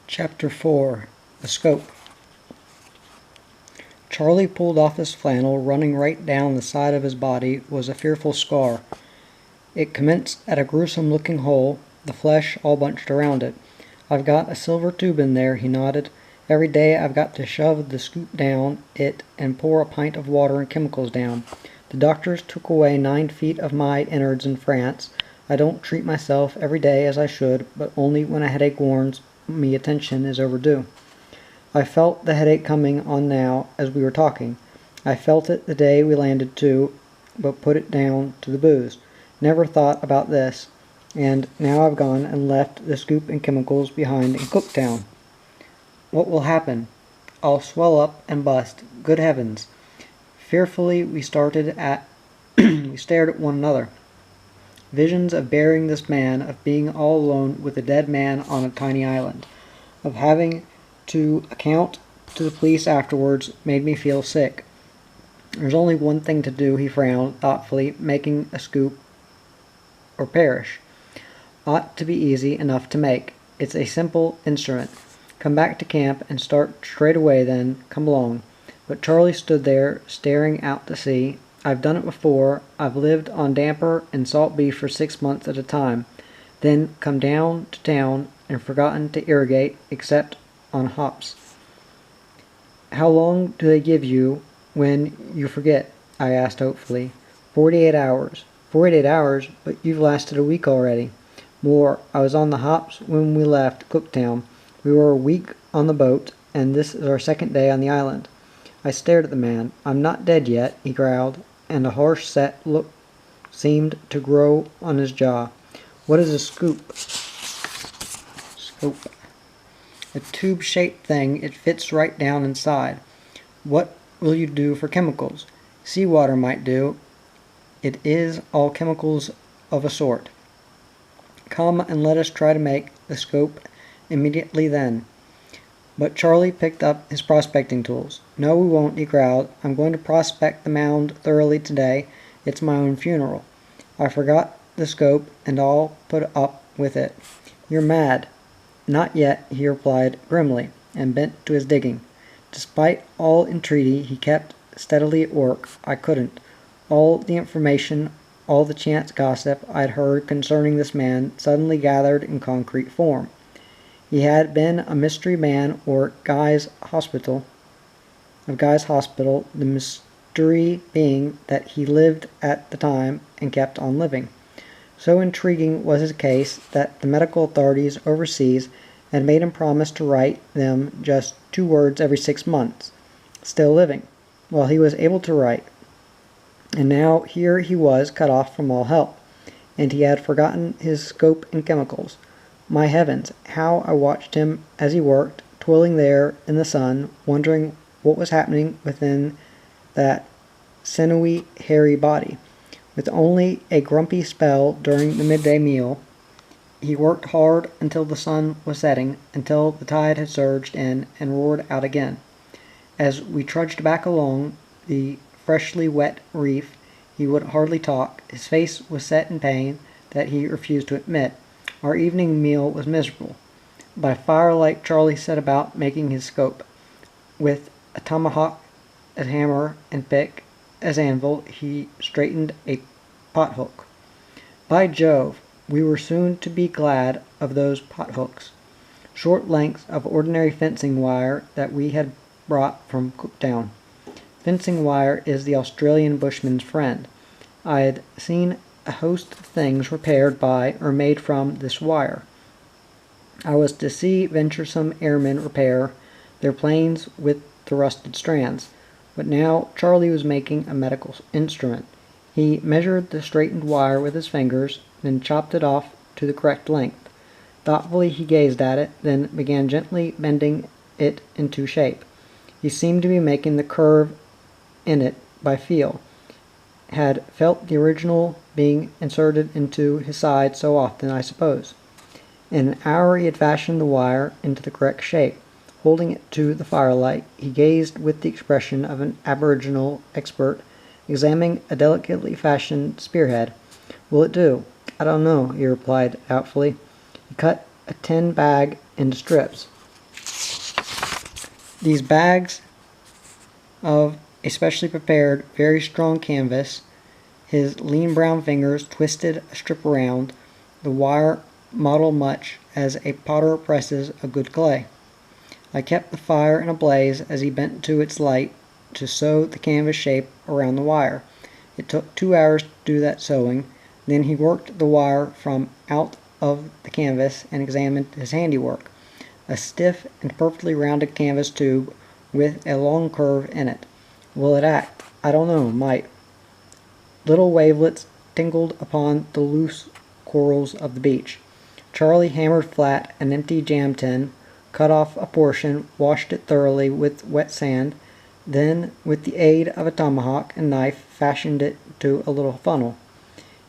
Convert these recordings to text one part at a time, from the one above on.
Chapter 4. The Scope. Charlie pulled off his flannel. Running right down the side of his body was a fearful scar. It commenced at a gruesome-looking hole, the flesh all bunched around it. "I've got a silver tube in there," he nodded. "Every day I've got to shove the scoop down it and pour a pint of water and chemicals down. The doctors took away 9 feet of my innards in France. I don't treat myself every day as I should, but only when a headache warns me attention is overdue. I felt the headache coming on now as we were talking. I felt it the day we landed too, but put it down to the booze. Never thought about this. And now I've gone and left the scoop and chemicals behind in Cooktown. What will happen? I'll swell up and bust. Good heavens!" Fearfully we stared at one another. Visions of burying this man, of being all alone with a dead man on a tiny island, of having to account to the police afterwards, made me feel sick. "There's only one thing to do," he frowned thoughtfully, "making a scoop or perish. Ought to be easy enough to make. It's a simple instrument. Come back to camp and start straight away then. Come along." But Charlie stood there, staring out to sea. "I've done it before. I've lived on damper and salt beef for 6 months at a time, then come down to town and forgotten to irrigate, except on hops." "How long do they give you when you forget?" I asked hopefully. 48 hours. 48 hours? But you've lasted a week already." "More. I was on the hops when we left Cooktown. We were a week on the boat, and this is our 2nd day on the island." I stared at the man. "I'm not dead yet," he growled, and a harsh set look seemed to grow on his jaw. "What is a scoop?" "Scope. A tube-shaped thing. It fits right down inside." "What will you do for chemicals?" "Seawater might do. It is all chemicals of a sort." "Come and let us try to make the scope immediately then." But Charlie picked up his prospecting tools. "No, we won't," he growled. "I'm going to prospect the mound thoroughly today. It's my own funeral. I forgot the scope, and I'll put up with it." "You're mad." "Not yet," he replied grimly, and bent to his digging. Despite all entreaty, he kept steadily at work. I couldn't. All the information, all the chance gossip I'd heard concerning this man suddenly gathered in concrete form. He had been a mystery man of Guy's Hospital, the mystery being that he lived at the time and kept on living. So intriguing was his case that the medical authorities overseas had made him promise to write them just 2 words every 6 months. Still living. Well, he was able to write. And now here he was cut off from all help, and he had forgotten his scope and chemicals. My heavens, how I watched him as he worked, toiling there in the sun, wondering what was happening within that sinewy, hairy body. With only a grumpy spell during the midday meal, he worked hard until the sun was setting, until the tide had surged in and roared out again. As we trudged back along the freshly wet reef, he would hardly talk. His face was set in pain that he refused to admit. Our evening meal was miserable. By firelight Charlie set about making his scope. With a tomahawk as hammer and pick as anvil, he straightened a pothook. By Jove, we were soon to be glad of those pothooks. Short lengths of ordinary fencing wire that we had brought from Cooktown. Fencing wire is the Australian bushman's friend. I had seen a host of things repaired by or made from this wire. I was to see venturesome airmen repair their planes with the rusted strands. But now Charlie was making a medical instrument. He measured the straightened wire with his fingers, then chopped it off to the correct length. Thoughtfully he gazed at it, then began gently bending it into shape. He seemed to be making the curve in it by feel. Had felt the original being inserted into his side so often, I suppose. In an hour he had fashioned the wire into the correct shape. Holding it to the firelight, he gazed with the expression of an aboriginal expert examining a delicately fashioned spearhead. "Will it do?" "I don't know," he replied doubtfully. He cut a tin bag into strips. These bags of a specially prepared, very strong canvas, his lean brown fingers twisted a strip around the wire model much as a potter presses a good clay. I kept the fire in a blaze as he bent to its light to sew the canvas shape around the wire. It took 2 hours to do that sewing. Then he worked the wire from out of the canvas and examined his handiwork. A stiff and perfectly rounded canvas tube with a long curve in it. Will it act? I don't know, might. Little wavelets tinkled upon the loose corals of the beach. Charlie hammered flat an empty jam tin, cut off a portion, washed it thoroughly with wet sand, then with the aid of a tomahawk and knife fashioned it to a little funnel.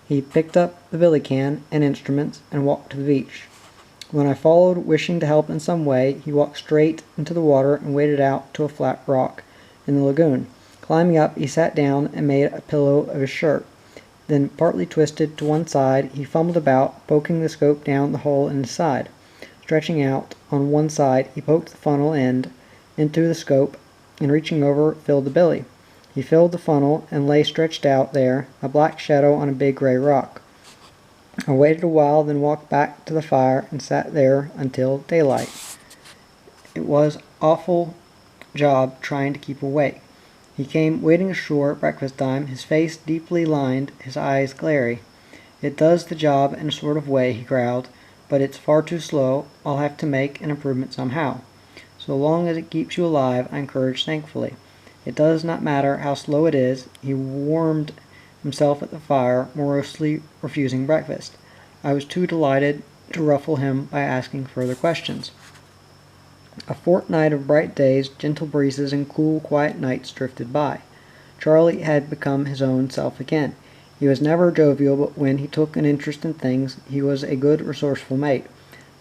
He picked up the billy can and instruments and walked to the beach. When I followed, wishing to help in some way, he walked straight into the water and waded out to a flat rock in the lagoon. Climbing up, he sat down and made a pillow of his shirt. Then, partly twisted to one side, he fumbled about, poking the scope down the hole in his side. Stretching out on one side, he poked the funnel end into the scope, and reaching over, filled the billy. He filled the funnel and lay stretched out there, a black shadow on a big gray rock. I waited a while, then walked back to the fire and sat there until daylight. It was awful job trying to keep awake. He came wading ashore at breakfast time, his face deeply lined, his eyes glary. It does the job in a sort of way, he growled, but it's far too slow. I'll have to make an improvement somehow. So long as it keeps you alive, I encouraged thankfully. It does not matter how slow it is. He warmed himself at the fire, morosely refusing breakfast. I was too delighted to ruffle him by asking further questions. A fortnight of bright days, gentle breezes, and cool, quiet nights drifted by. Charlie had become his own self again. He was never jovial, but when he took an interest in things, he was a good, resourceful mate.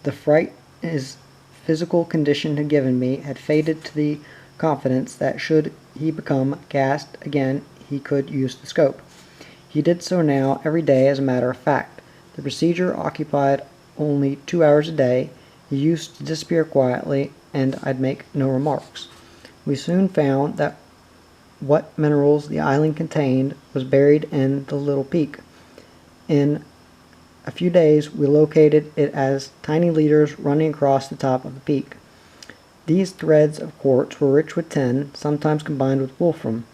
The fright his physical condition had given me had faded to the confidence that should he become gassed again, he could use the scope. He did so now every day as a matter of fact. The procedure occupied only 2 hours a day. He used to disappear quietly, and I'd make no remarks. We soon found that what minerals the island contained was buried in the little peak. In a few days we located it as tiny leaders running across the top of the peak. These threads of quartz were rich with tin, sometimes combined with wolfram,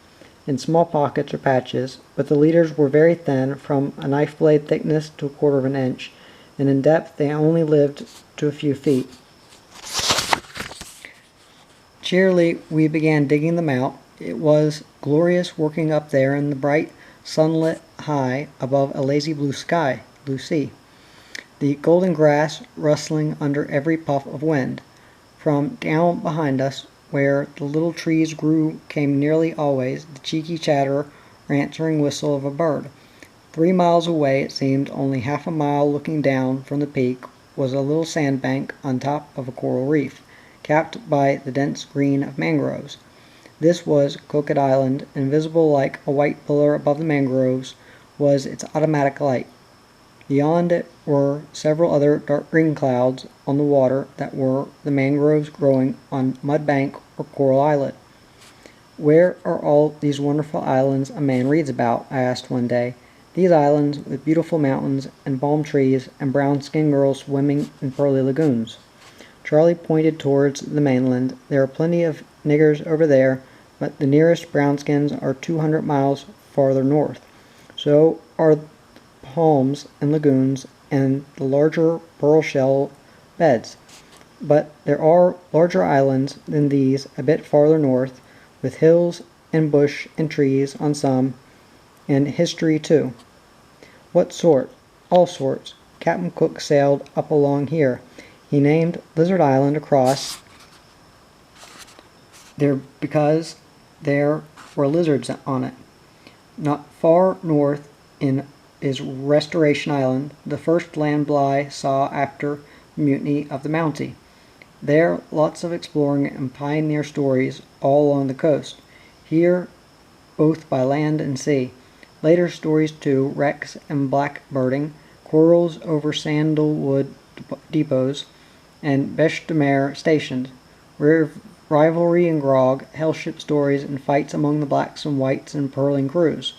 in small pockets or patches, but the leaders were very thin, from a knife blade thickness to a quarter of an inch, and in depth they only lived to a few feet. Cheerily we began digging them out. It was glorious working up there in the bright sunlit high above a lazy blue sea. The golden grass rustling under every puff of wind. From down behind us, where the little trees grew, came nearly always the cheeky chatter or answering whistle of a bird. 3 miles away, it seemed only half a mile looking down from the peak, was a little sandbank on top of a coral reef, capped by the dense green of mangroves. This was Coquette Island, and visible like a white pillar above the mangroves was its automatic light. Beyond it were several other dark green clouds on the water that were the mangroves growing on mud bank or coral islet. Where are all these wonderful islands a man reads about? I asked one day. These islands with beautiful mountains and palm trees and brown-skinned girls swimming in pearly lagoons. Charlie pointed towards the mainland. There are plenty of niggers over there, but the nearest brownskins are 200 miles farther north. So are palms and lagoons and the larger pearl shell beds. But there are larger islands than these a bit farther north, with hills and bush and trees on some, and history too. What sort? All sorts. Captain Cook sailed up along here. He named Lizard Island across there because there were lizards on it. Not far north is Restoration Island, the first land Bligh saw after the mutiny of the Mountie. There, lots of exploring and pioneer stories all along the coast. Here, both by land and sea. Later stories too, wrecks and blackbirding, quarrels over sandalwood depots, and bêche de mer stations. rivalry and grog, hellship stories, and fights among the blacks and whites and pearling crews.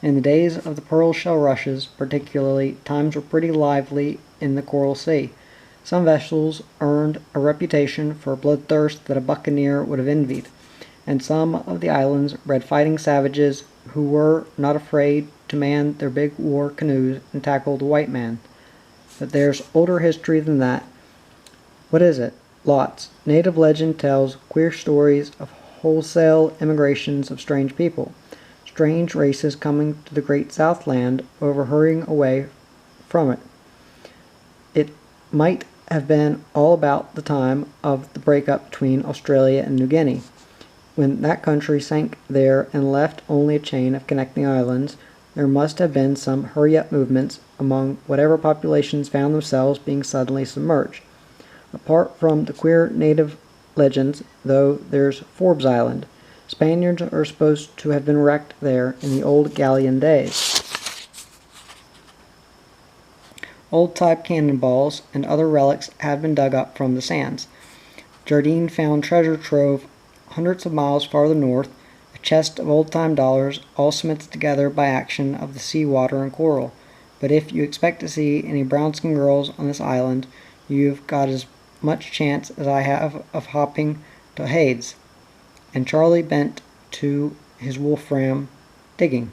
In the days of the pearl shell rushes, particularly, times were pretty lively in the Coral Sea. Some vessels earned a reputation for bloodthirst that a buccaneer would have envied, and some of the islands bred fighting savages who were not afraid to man their big war canoes and tackle the white man. But there's older history than that. What is it? Lots. Native legend tells queer stories of wholesale immigrations of strange people. Strange races coming to the great Southland over hurrying away from it. It might have been all about the time of the breakup between Australia and New Guinea. When that country sank there and left only a chain of connecting islands, there must have been some hurry-up movements among whatever populations found themselves being suddenly submerged. Apart from the queer native legends, though, there's Forbes Island. Spaniards are supposed to have been wrecked there in the old galleon days. Old-type cannonballs and other relics have been dug up from the sands. Jardine found treasure trove hundreds of miles farther north, a chest of old-time dollars, all cemented together by action of the sea water and coral. But if you expect to see any brown-skinned girls on this island, you've got as much chance as I have of hopping to Hades. And Charlie bent to his wolfram digging.